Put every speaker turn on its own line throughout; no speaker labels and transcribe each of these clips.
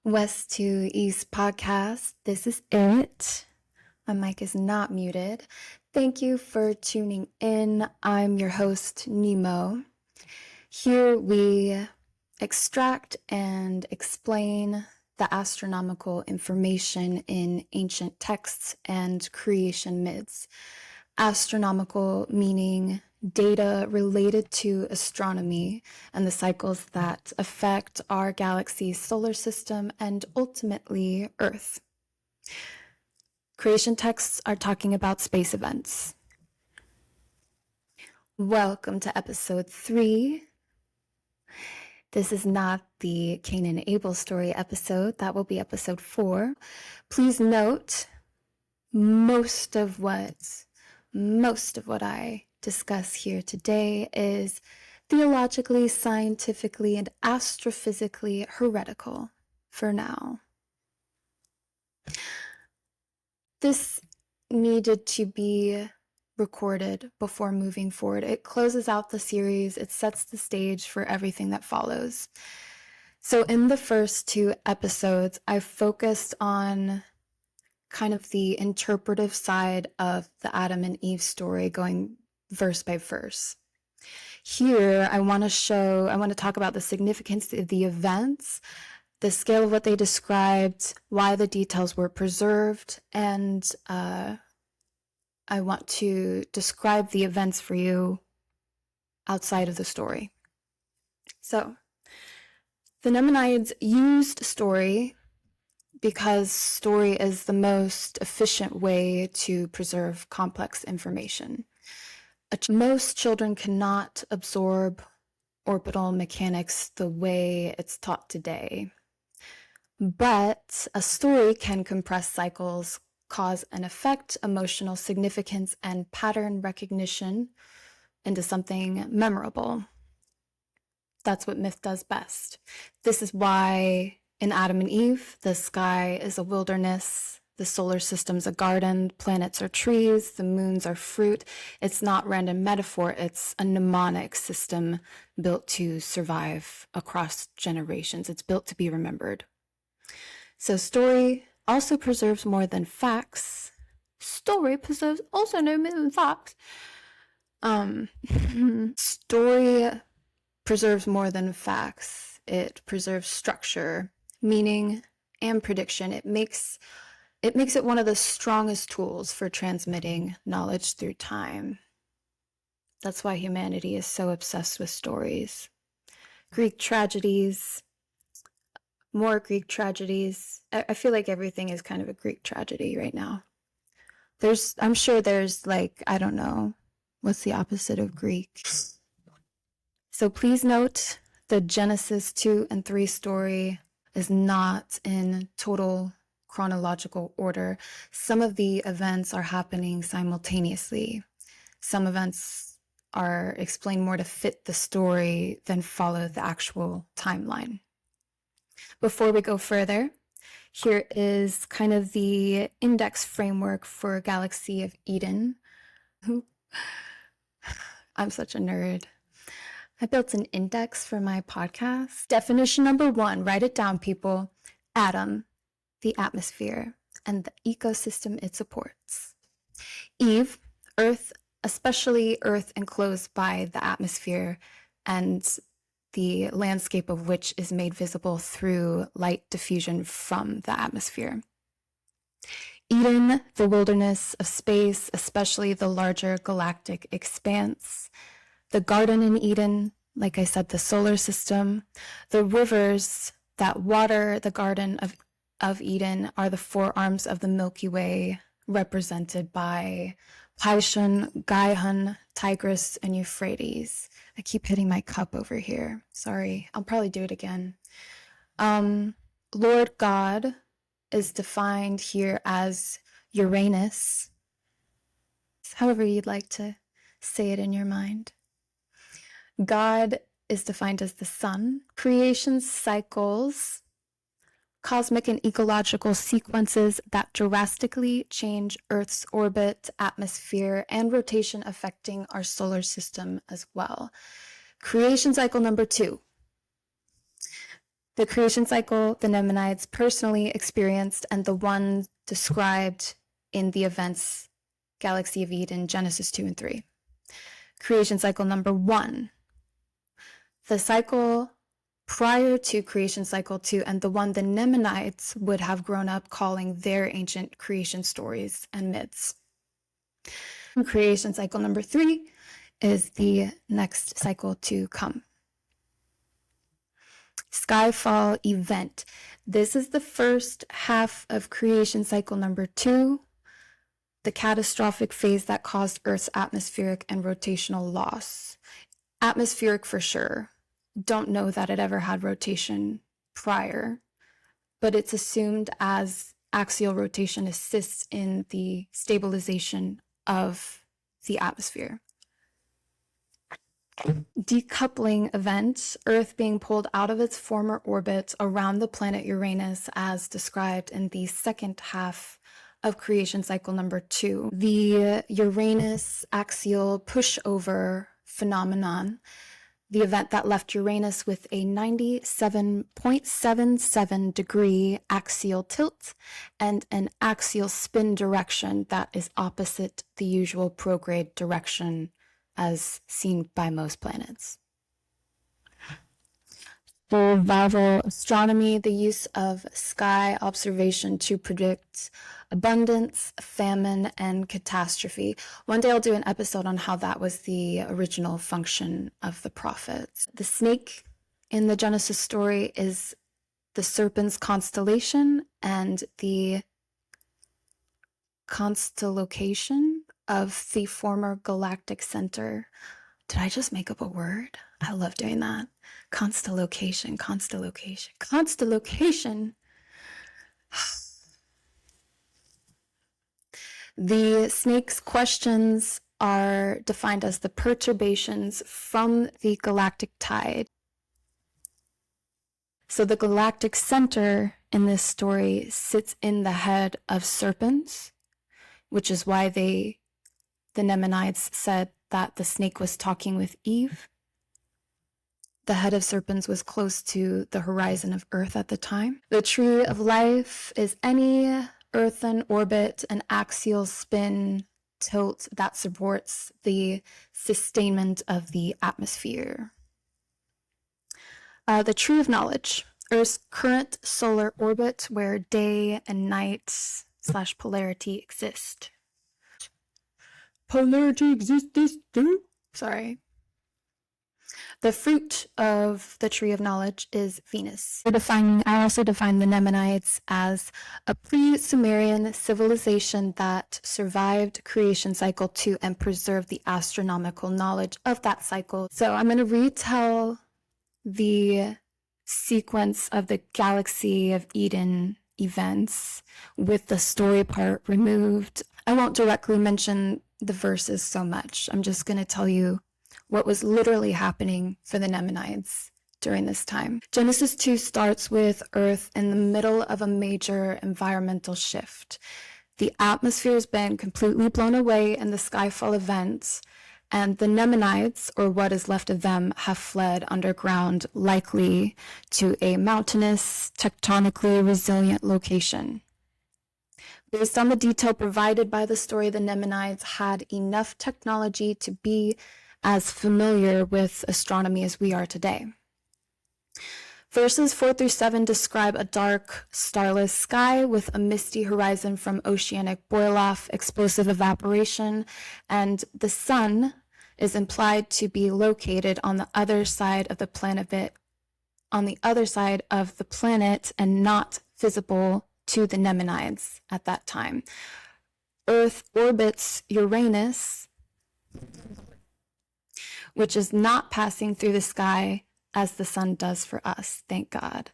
West to East podcast. This is it. My mic is not muted. Thank you for tuning in. I'm your host, Nemo. Here we extract and explain the astronomical information in ancient texts and creation myths. Astronomical meaning data related to astronomy and the cycles that affect our galaxy, solar system, and ultimately Earth. Creation texts are talking about space events. Welcome to episode 3. This is not the Cain and Abel story episode. That will be episode 4. Please note, most of what I discuss here today is theologically, scientifically, and astrophysically heretical for now. This needed to be recorded before moving forward. It closes out the series. It sets the stage for everything that follows. So in the first 2 episodes, I focused on kind of the interpretive side of the Adam and Eve story, going verse by verse. Here, I want to talk about the significance of the events, the scale of what they described, why the details were preserved, and I want to describe the events for you outside of the story. So, the Nemanides used story because story is the most efficient way to preserve complex information. Most children cannot absorb orbital mechanics the way it's taught today. But a story can compress cycles, cause and affect emotional significance and pattern recognition into something memorable. That's what myth does best. This is why in Adam and Eve, the sky is a wilderness, the solar system's a garden, planets are trees, the moons are fruit. It's not random metaphor, it's a mnemonic system built to survive across generations. It's built to be remembered. So story also preserves more than facts. Story preserves also no more than facts. Story preserves more than facts. It preserves structure, meaning, and prediction. It makes it one of the strongest tools for transmitting knowledge through time. That's why humanity is so obsessed with stories. Greek tragedies, more Greek tragedies. I feel like everything is kind of a Greek tragedy right now. I'm sure there's I don't know, what's the opposite of Greek? So please note the Genesis 2 and 3 story is not in total chronological order. Some of the events are happening simultaneously. Some events are explained more to fit the story than follow the actual timeline. Before we go further, here is kind of the index framework for Galaxy of Eden. I'm such a nerd. I built an index for my podcast. Definition number 1, write it down, people. Atom, the atmosphere, and the ecosystem it supports. Eve, Earth, especially Earth enclosed by the atmosphere and the landscape of which is made visible through light diffusion from the atmosphere. Eden, the wilderness of space, especially the larger galactic expanse. The garden in Eden, like I said, the solar system. The rivers that water the garden of Eden are the 4 arms of the Milky Way, represented by Pishon, Gihon, Tigris, and Euphrates. I keep hitting my cup over here. Sorry, I'll probably do it again. Lord God is defined here as Uranus, however you'd like to say it in your mind. God is defined as the sun. Creation cycles, cosmic and ecological sequences that drastically change Earth's orbit, atmosphere, and rotation, affecting our solar system as well. Creation cycle number 2. The creation cycle the Nemanites personally experienced and the one described in the events Galaxy of Eden, Genesis 2 and 3. Creation cycle number 1. The cycle prior to creation cycle 2 and the one the Nemanites would have grown up calling their ancient creation stories and myths. Creation cycle number 3 is the next cycle to come. Skyfall event. This is the first half of creation cycle number 2, the catastrophic phase that caused Earth's atmospheric and rotational loss. Atmospheric for sure. Don't know that it ever had rotation prior, but it's assumed as axial rotation assists in the stabilization of the atmosphere. Decoupling event, Earth being pulled out of its former orbit around the planet Uranus as described in the second half of creation cycle number 2. The Uranus axial pushover phenomenon, the event that left Uranus with a 97.77 degree axial tilt and an axial spin direction that is opposite the usual prograde direction as seen by most planets. Survival astronomy, the use of sky observation to predict abundance, famine, and catastrophe. One day I'll do an episode on how that was the original function of the prophets. The snake in the Genesis story is the serpent's constellation and the constellation of the former galactic center. Did I just make up a word? I love doing that. Constellation. The snake's questions are defined as the perturbations from the galactic tide. So the galactic center in this story sits in the head of serpents, which is why the Nemanites said that the snake was talking with Eve. The head of serpents was close to the horizon of Earth at the time. The tree of life is any earthen orbit and axial spin tilt that supports the sustainment of the atmosphere. The tree of knowledge, Earth's current solar orbit where day and night / polarity exist. Polarity exists too? Sorry. The fruit of the tree of knowledge is Venus. I also define the Nemanites as a pre-Sumerian civilization that survived creation cycle 2 and preserved the astronomical knowledge of that cycle. So I'm going to retell the sequence of the Galaxy of Eden events with the story part removed. I won't directly mention the verses so much. I'm just going to tell you what was literally happening for the Nemanites during this time. Genesis 2 starts with Earth in the middle of a major environmental shift. The atmosphere has been completely blown away in the Skyfall event, and the Nemanites, or what is left of them, have fled underground, likely to a mountainous, tectonically resilient location. Based on the detail provided by the story, the Nemanites had enough technology to be as familiar with astronomy as we are today. Verses 4 through 7 describe a dark, starless sky with a misty horizon from oceanic boil-off, explosive evaporation, and the sun is implied to be located on the other side of the planet, and not visible to the Nemanites at that time. Earth orbits Uranus, which is not passing through the sky as the sun does for us, thank God.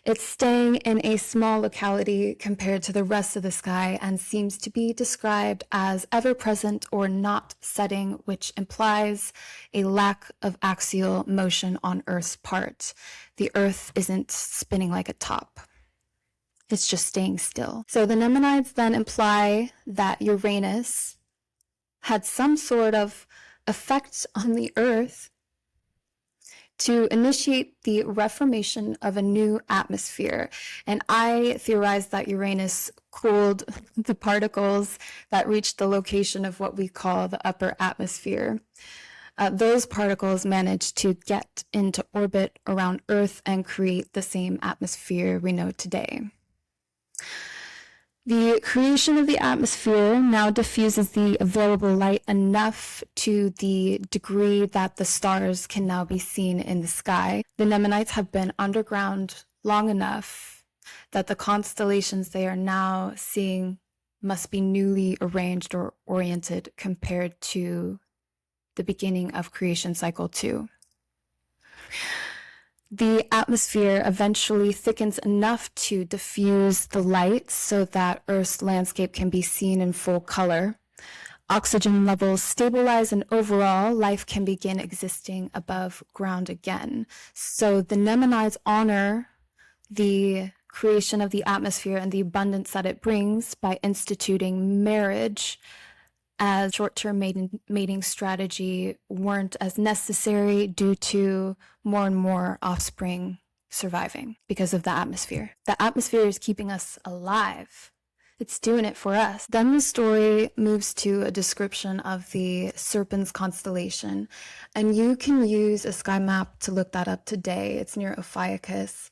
It's staying in a small locality compared to the rest of the sky and seems to be described as ever-present or not setting, which implies a lack of axial motion on Earth's part. The Earth isn't spinning like a top. It's just staying still. So the Nemanites then imply that Uranus had some sort of effect on the Earth to initiate the reformation of a new atmosphere. And I theorized that Uranus cooled the particles that reached the location of what we call the upper atmosphere. Those particles managed to get into orbit around Earth and create the same atmosphere we know today. The creation of the atmosphere now diffuses the available light enough to the degree that the stars can now be seen in the sky. The Nemanites have been underground long enough that the constellations they are now seeing must be newly arranged or oriented compared to the beginning of creation cycle 2. The atmosphere eventually thickens enough to diffuse the light so that Earth's landscape can be seen in full color. Oxygen levels stabilize, and overall, life can begin existing above ground again. So the Nemanites honor the creation of the atmosphere and the abundance that it brings by instituting marriage as short-term mating strategy weren't as necessary due to more and more offspring surviving because of the atmosphere. The atmosphere is keeping us alive. It's doing it for us. Then the story moves to a description of the Serpens constellation, and you can use a sky map to look that up today. It's near Ophiuchus.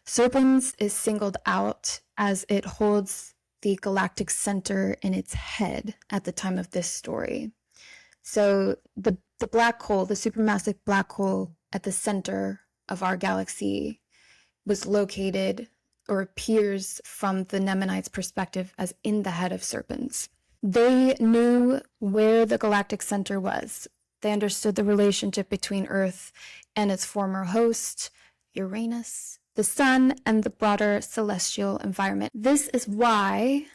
Serpens is singled out as it holds the galactic center in its head at the time of this story. So the black hole, the supermassive black hole at the center of our galaxy was located or appears from the Nemanites' perspective as in the head of Serpens. They knew where the galactic center was. They understood the relationship between Earth and its former host, Uranus, the sun, and the broader celestial environment. This is why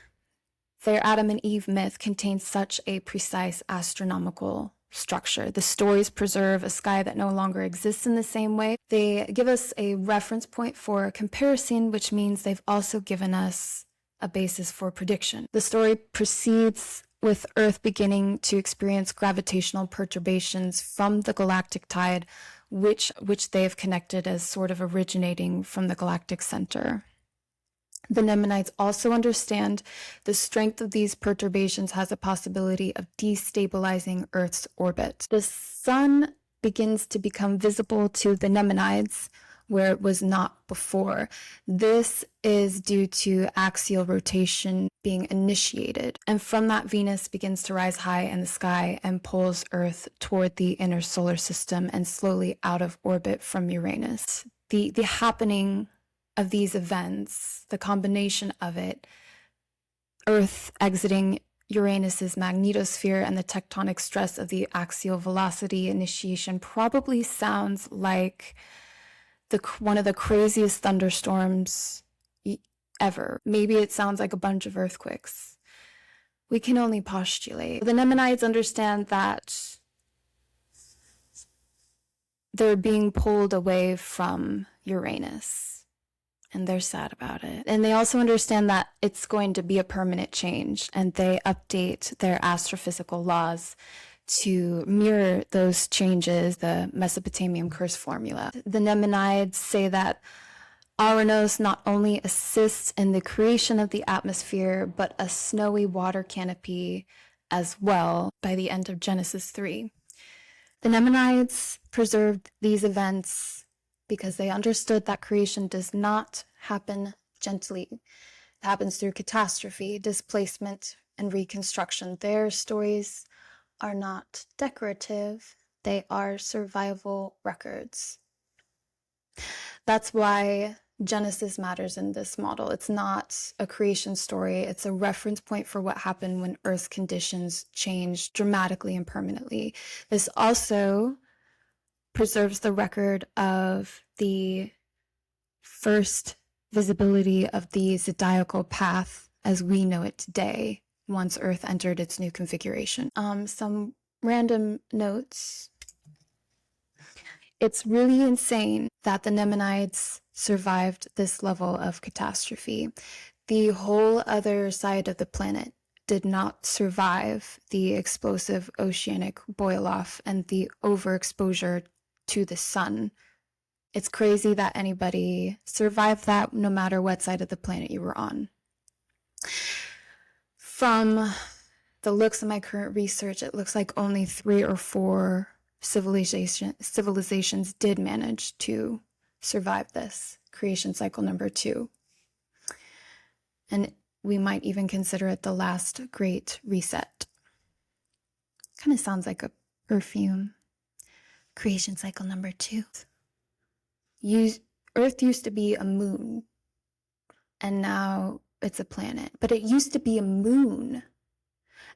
their Adam and Eve myth contains such a precise astronomical structure. The stories preserve a sky that no longer exists in the same way. They give us a reference point for comparison, which means they've also given us a basis for prediction. The story proceeds with Earth beginning to experience gravitational perturbations from the galactic tide, which they have connected as sort of originating from the galactic center. The Nemanites also understand the strength of these perturbations has a possibility of destabilizing Earth's orbit. The sun begins to become visible to the Nemanites where it was not before. This is due to axial rotation being initiated, and from that Venus begins to rise high in the sky and pulls Earth toward the inner solar system and slowly out of orbit from Uranus. The happening of these events, the combination of it, Earth exiting Uranus's magnetosphere and the tectonic stress of the axial velocity initiation probably sounds like one of the craziest thunderstorms ever. Maybe it sounds like a bunch of earthquakes. We can only postulate. The Nemanites understand that they're being pulled away from Uranus, and they're sad about it. And they also understand that it's going to be a permanent change, and they update their astrophysical laws to mirror those changes, the Mesopotamian curse formula. The Nemanides say that Aranos not only assists in the creation of the atmosphere, but a snowy water canopy as well by the end of Genesis 3. The Nemanides preserved these events because they understood that creation does not happen gently. It happens through catastrophe, displacement, and reconstruction. Their stories are not decorative, they are survival records. That's why Genesis matters in this model. It's not a creation story, it's a reference point for what happened when Earth's conditions changed dramatically and permanently. This also preserves the record of the first visibility of the zodiacal path as we know it today, once Earth entered its new configuration. Some random notes. It's really insane that the Nemanides survived this level of catastrophe. The whole other side of the planet did not survive the explosive oceanic boil-off and the overexposure to the sun. It's crazy that anybody survived that, no matter what side of the planet you were on. From the looks of my current research, it looks like only 3 or 4 civilizations did manage to survive this creation cycle number 2. And we might even consider it the last great reset. Kind of sounds like a perfume. Creation cycle number 2. Earth used to be a moon, and now it's a planet. But it used to be a moon.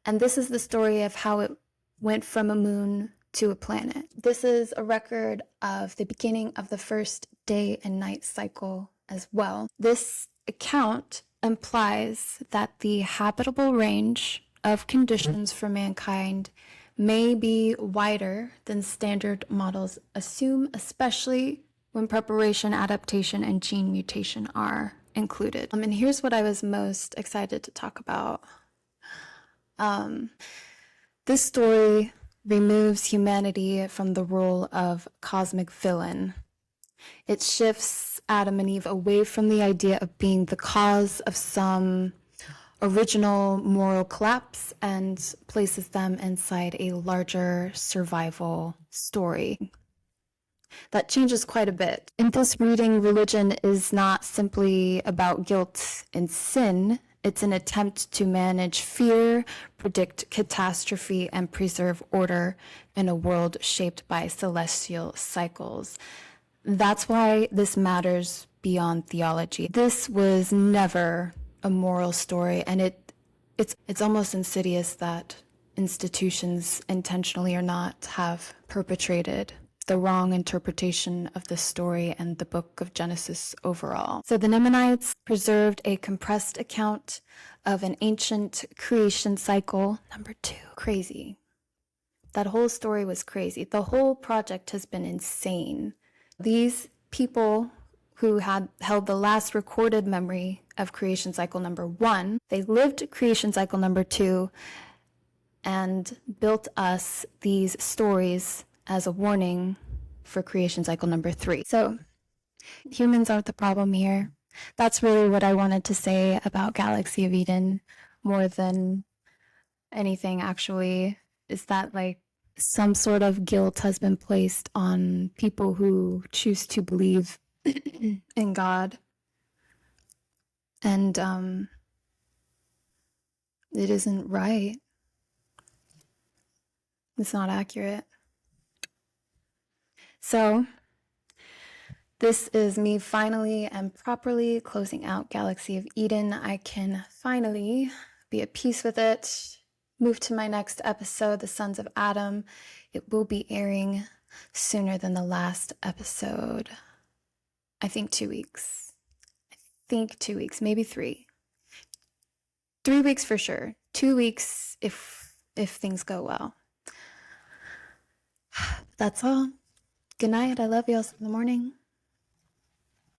And this is the story of how it went from a moon to a planet. This is a record of the beginning of the first day and night cycle as well. This account implies that the habitable range of conditions for mankind may be wider than standard models assume, especially when preparation, adaptation, and gene mutation are included. And here's what I was most excited to talk about. This story removes humanity from the role of cosmic villain. It shifts Adam and Eve away from the idea of being the cause of some original moral collapse and places them inside a larger survival story. That changes quite a bit. In this reading, religion is not simply about guilt and sin. It's an attempt to manage fear, predict catastrophe, and preserve order in a world shaped by celestial cycles. That's why this matters beyond theology. This was never a moral story, and it's almost insidious that institutions, intentionally or not, have perpetrated the wrong interpretation of the story and the book of Genesis overall. So the Nimonites preserved a compressed account of an ancient creation cycle number 2. Crazy. That whole story was crazy. The whole project has been insane. These people who had held the last recorded memory of creation cycle number 1, they lived creation cycle number 2 and built us these stories as a warning for creation cycle number 3. So humans aren't the problem here. That's really what I wanted to say about Galaxy of Eden, more than anything actually, is that like some sort of guilt has been placed on people who choose to believe in God. And it isn't right. It's not accurate. So this is me finally and properly closing out Galaxy of Eden. I can finally be at peace with it, move to my next episode, The Sons of Adam. It will be airing sooner than the last episode. I think 2 weeks. Maybe 3. 3 weeks for sure. 2 weeks if things go well. That's all. Good night. I love you. I'll see you in the morning.